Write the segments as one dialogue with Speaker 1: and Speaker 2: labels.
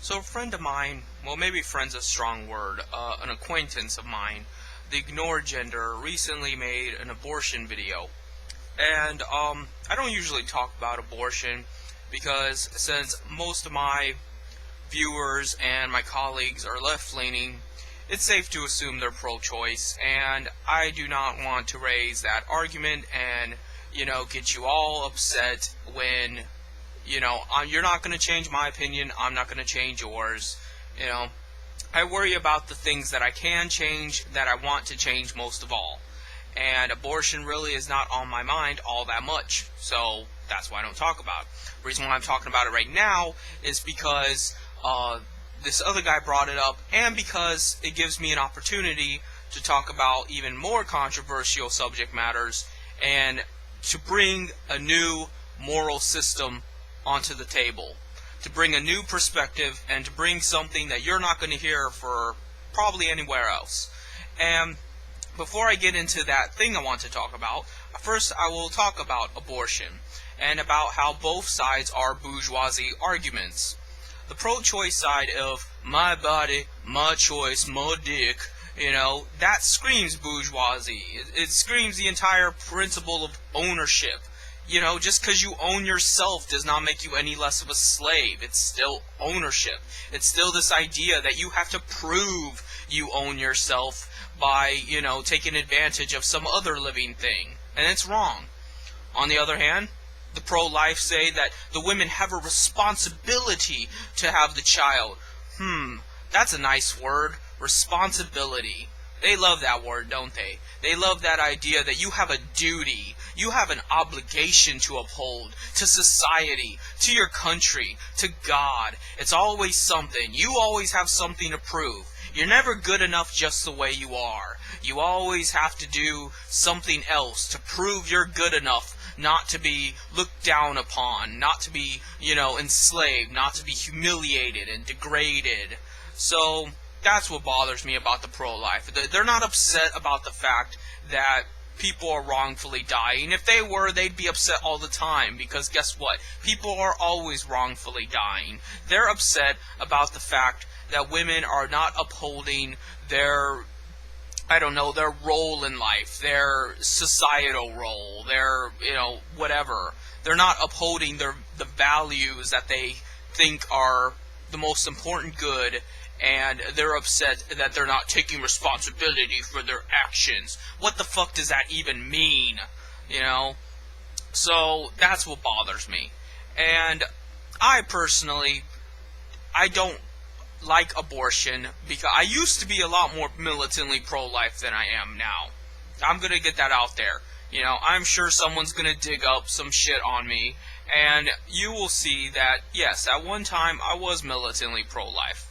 Speaker 1: So a friend of mine, well, maybe friend's a strong word, an acquaintance of mine, the ignore gender, recently made an abortion video. And I don't usually talk about abortion because since most of my viewers and my colleagues are left-leaning, it's safe to assume they're pro-choice, and I do not want to raise that argument and, get you all upset when you're not going to change my opinion, I'm not going to change yours. I worry about the things that I can change, that I want to change most of all. And abortion really is not on my mind all that much, so that's why I don't talk about it. The reason why I'm talking about it right now is because this other guy brought it up, and because it gives me an opportunity to talk about even more controversial subject matters, and to bring a new moral system onto the table, to bring a new perspective, and to bring something that you're not going to hear for probably anywhere else. And before I get into that thing I want to talk about, first I will talk about abortion, and about how both sides are bourgeoisie arguments. The pro-choice side of my body, my choice, my dick, that screams bourgeoisie. It screams the entire principle of ownership. Just because you own yourself does not make you any less of a slave. It's still ownership. It's still this idea that you have to prove you own yourself by, taking advantage of some other living thing. And it's wrong. On the other hand, the pro-life say that the women have a responsibility to have the child. That's a nice word. Responsibility. They love that word, don't they? They love that idea that you have a duty, you have an obligation to uphold, to society, to your country, to God. It's always something. You always have something to prove. You're never good enough just the way you are. You always have to do something else to prove you're good enough not to be looked down upon, not to be, enslaved, not to be humiliated and degraded. So that's what bothers me about the pro-life. They're not upset about the fact that people are wrongfully dying. If they were, they'd be upset all the time, because guess what? People are always wrongfully dying. They're upset about the fact that women are not upholding their role in life, their societal role, their, whatever. They're not upholding the values that they think are the most important good, and they're upset that they're not taking responsibility for their actions. What the fuck does that even mean? So that's what bothers me. And I personally, I don't like abortion, because I used to be a lot more militantly pro-life than I am now. I'm gonna get that out there. I'm sure someone's gonna dig up some shit on me, and you will see that, yes, at one time I was militantly pro-life.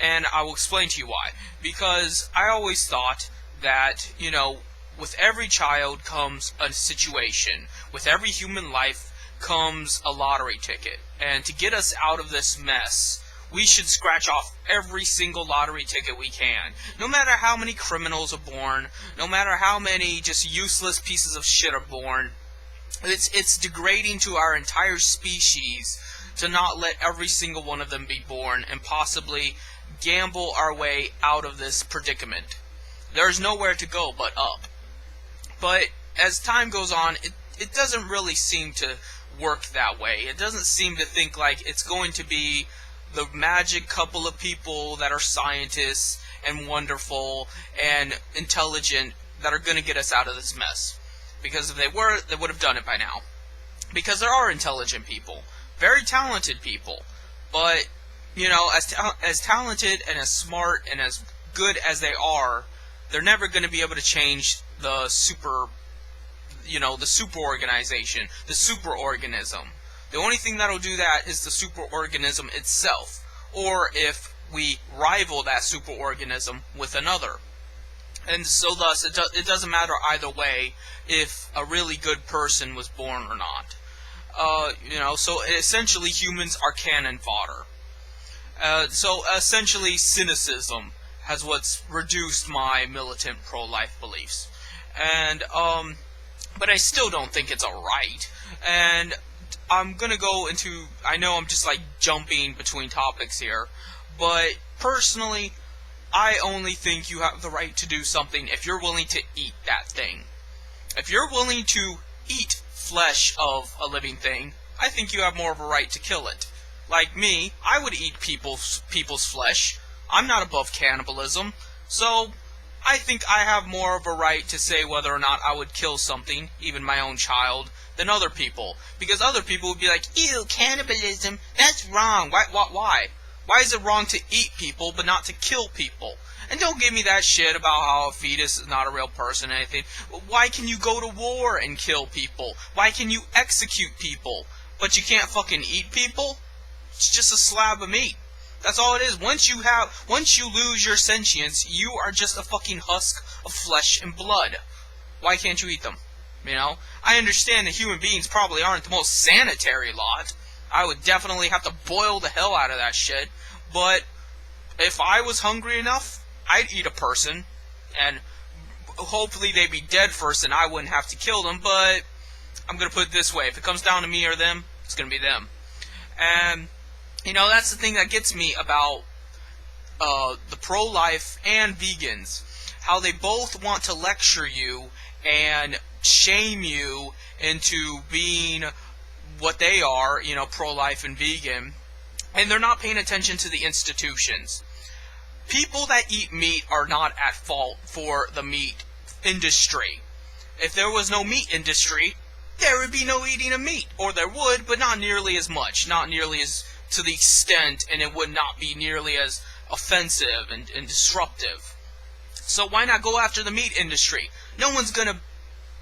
Speaker 1: And I will explain to you why. Because I always thought that, with every child comes a situation. With every human life comes a lottery ticket. And to get us out of this mess, we should scratch off every single lottery ticket we can. No matter how many criminals are born, no matter how many just useless pieces of shit are born, it's degrading to our entire species to not let every single one of them be born and possibly gamble our way out of this predicament. There's nowhere to go but up. But as time goes on, it doesn't really seem to work that way. It doesn't seem to think like it's going to be the magic couple of people that are scientists and wonderful and intelligent that are going to get us out of this mess. Because if they were, they would have done it by now. Because there are intelligent people. Very talented people, but, as talented and as smart and as good as they are, they're never going to be able to change the super organization, the superorganism. The only thing that'll do that is the superorganism itself, or if we rival that superorganism with another. And so thus, it doesn't matter either way if a really good person was born or not. So essentially humans are cannon fodder. So essentially cynicism has what's reduced my militant pro-life beliefs. And, but I still don't think it's alright. And I'm gonna go into, I know I'm just like jumping between topics here, but personally, I only think you have the right to do something if you're willing to eat that thing. If you're willing to eat flesh of a living thing, I think you have more of a right to kill it. Like me, I would eat people's flesh. I'm not above cannibalism, so I think I have more of a right to say whether or not I would kill something, even my own child, than other people. Because other people would be like, ew, cannibalism, that's wrong. Why? Why is it wrong to eat people but not to kill people? And don't give me that shit about how a fetus is not a real person or anything. Why can you go to war and kill people? Why can you execute people, but you can't fucking eat people? It's just a slab of meat. That's all it is. Once you lose your sentience, you are just a fucking husk of flesh and blood. Why can't you eat them? You know? I understand that human beings probably aren't the most sanitary lot. I would definitely have to boil the hell out of that shit. But if I was hungry enough, I'd eat a person. And hopefully they'd be dead first and I wouldn't have to kill them. But I'm going to put it this way. If it comes down to me or them, it's going to be them. And you know, that's the thing that gets me about the pro-life and vegans. How they both want to lecture you and shame you into being what they are, you know, pro-life and vegan. And they're not paying attention to the institutions. People that eat meat are not at fault for the meat industry. If there was no meat industry, there would be no eating of meat. Or there would, but not nearly as much. Not nearly as to the extent, and it would not be nearly as offensive and disruptive. So why not go after the meat industry? No one's going to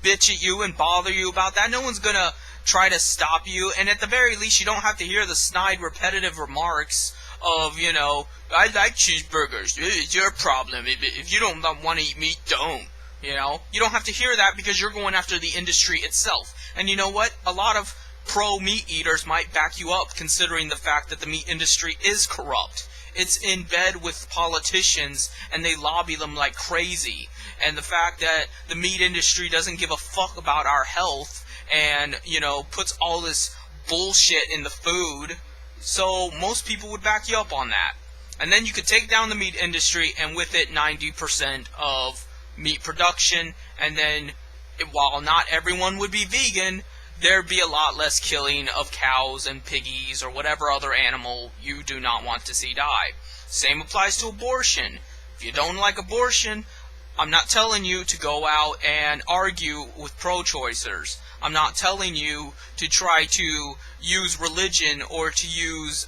Speaker 1: bitch at you and bother you about that. No one's going to try to stop you. And at the very least, you don't have to hear the snide, repetitive remarks of, you know, I like cheeseburgers. It's your problem. If you don't want to eat meat, don't. You know? You don't have to hear that because you're going after the industry itself. And you know what? A lot of pro-meat eaters might back you up, considering the fact that the meat industry is corrupt. It's in bed with politicians, and they lobby them like crazy. And the fact that the meat industry doesn't give a fuck about our health, and, you know, puts all this bullshit in the food, so most people would back you up on that. And then you could take down the meat industry, and with it 90% of meat production, and then, while not everyone would be vegan, there'd be a lot less killing of cows and piggies or whatever other animal you do not want to see die. Same applies to abortion. If you don't like abortion, I'm not telling you to go out and argue with pro-choicers. I'm not telling you to try to use religion or to use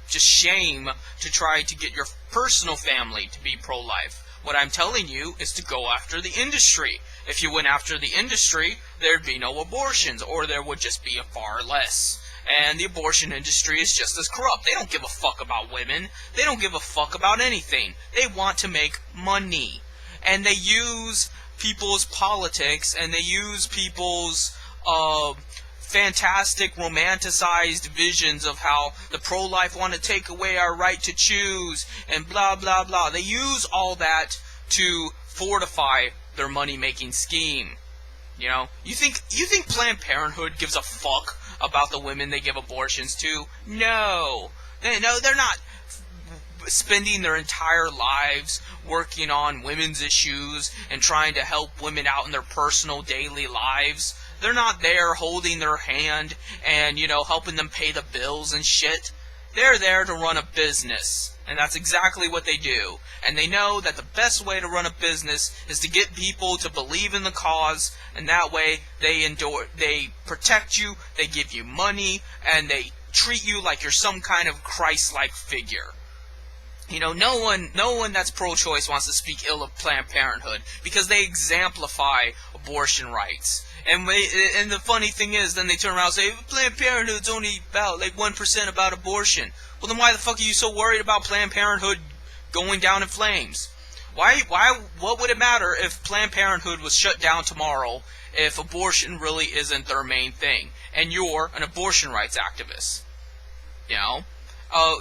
Speaker 1: just shame to try to get your personal family to be pro-life. What I'm telling you is to go after the industry. If you went after the industry, there'd be no abortions, or there would just be far less. And the abortion industry is just as corrupt. They don't give a fuck about women. They don't give a fuck about anything. They want to make money. And they use people's politics, and they use people's fantastic, romanticized visions of how the pro-life want to take away our right to choose, and blah, blah, blah. They use all that to fortify their money-making scheme. You know? You think Planned Parenthood gives a fuck about the women they give abortions to? No. They're not spending their entire lives working on women's issues and trying to help women out in their personal daily lives. They're not there holding their hand and, you know, helping them pay the bills and shit. They're there to run a business. And that's exactly what they do. And they know that the best way to run a business is to get people to believe in the cause, and that way they protect you, they give you money, and they treat you like you're some kind of Christ-like figure. You know, no one that's pro-choice wants to speak ill of Planned Parenthood because they exemplify abortion rights. And the funny thing is, then they turn around and say, Planned Parenthood's only about, like, 1% about abortion. Well, then why the fuck are you so worried about Planned Parenthood going down in flames? What would it matter if Planned Parenthood was shut down tomorrow if abortion really isn't their main thing, and you're an abortion rights activist? You know?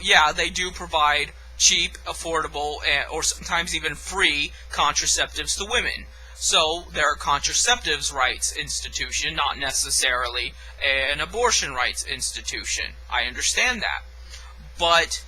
Speaker 1: Yeah, they do provide cheap, affordable, or sometimes even free contraceptives to women. So they're a contraceptives rights institution, not necessarily an abortion rights institution. I understand that. But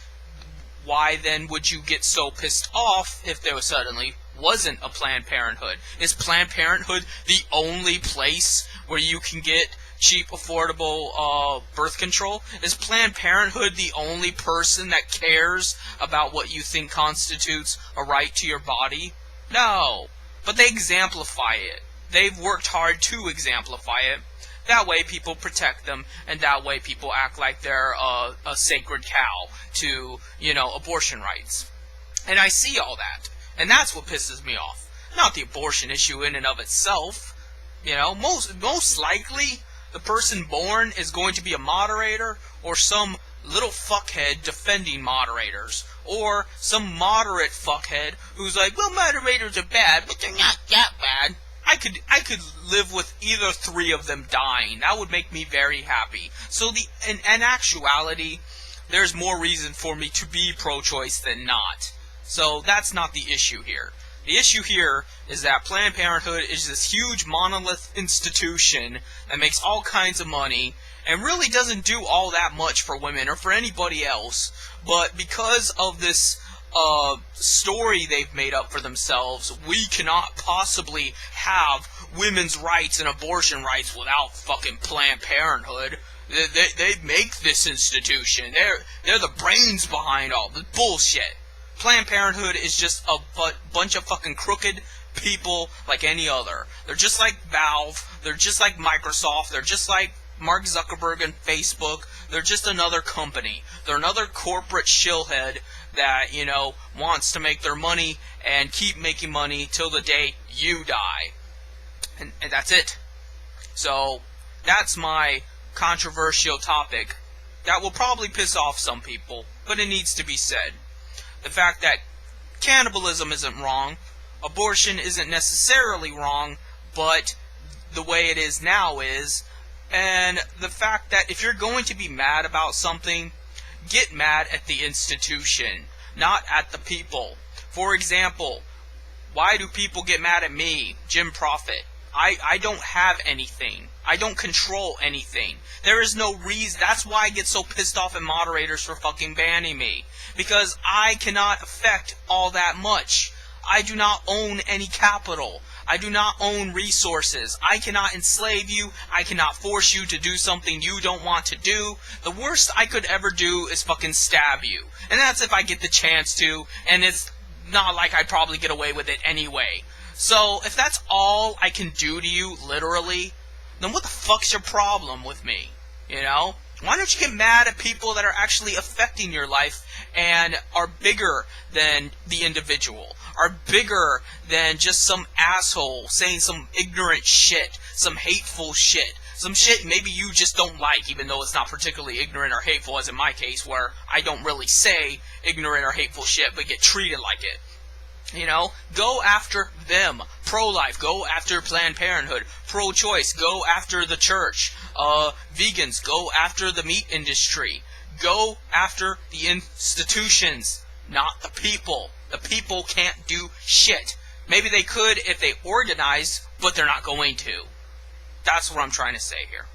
Speaker 1: why then would you get so pissed off if there suddenly wasn't a Planned Parenthood? Is Planned Parenthood the only place where you can get cheap, affordable birth control? Is Planned Parenthood the only person that cares about what you think constitutes a right to your body? No. But they exemplify it. They've worked hard to exemplify it. That way people protect them, and that way people act like they're a sacred cow to, abortion rights. And I see all that. And that's what pisses me off. Not the abortion issue in and of itself. Most likely, the person born is going to be a moderator, or some little fuckhead defending moderators, or some moderate fuckhead who's like, well, moderators are bad, but they're not that bad. I could live with either three of them dying. That would make me very happy. So in actuality, there's more reason for me to be pro-choice than not. So that's not the issue here. The issue here is that Planned Parenthood is this huge monolith institution that makes all kinds of money and really doesn't do all that much for women or for anybody else. But because of this story they've made up for themselves, we cannot possibly have women's rights and abortion rights without fucking Planned Parenthood. They make this institution. They're the brains behind all the bullshit. Planned Parenthood is just a bunch of fucking crooked people like any other. They're just like Valve. They're just like Microsoft. They're just like Mark Zuckerberg and Facebook. They're just another company. They're another corporate shillhead that, wants to make their money and keep making money till the day you die. And that's it. So, that's my controversial topic. That will probably piss off some people, but it needs to be said. The fact that cannibalism isn't wrong, abortion isn't necessarily wrong, but the way it is now is, and the fact that if you're going to be mad about something, get mad at the institution, not at the people. For example, why do people get mad at me, Jim Prophet? I don't have anything. I don't control anything. There is no reason. That's why I get so pissed off at moderators for fucking banning me. Because I cannot affect all that much. I do not own any capital. I do not own resources. I cannot enslave you. I cannot force you to do something you don't want to do. The worst I could ever do is fucking stab you. And that's if I get the chance to, and it's not like I'd probably get away with it anyway. So, if that's all I can do to you, literally, then what the fuck's your problem with me? Why don't you get mad at people that are actually affecting your life and are bigger than the individual, are bigger than just some asshole saying some ignorant shit, some hateful shit, some shit maybe you just don't like, even though it's not particularly ignorant or hateful, as in my case, where I don't really say ignorant or hateful shit, but get treated like it. Go after them. Pro-life, go after Planned Parenthood. Pro-choice, go after the church. Vegans, go after the meat industry. Go after the institutions, not the people. The people can't do shit. Maybe they could if they organized, but they're not going to. That's what I'm trying to say here.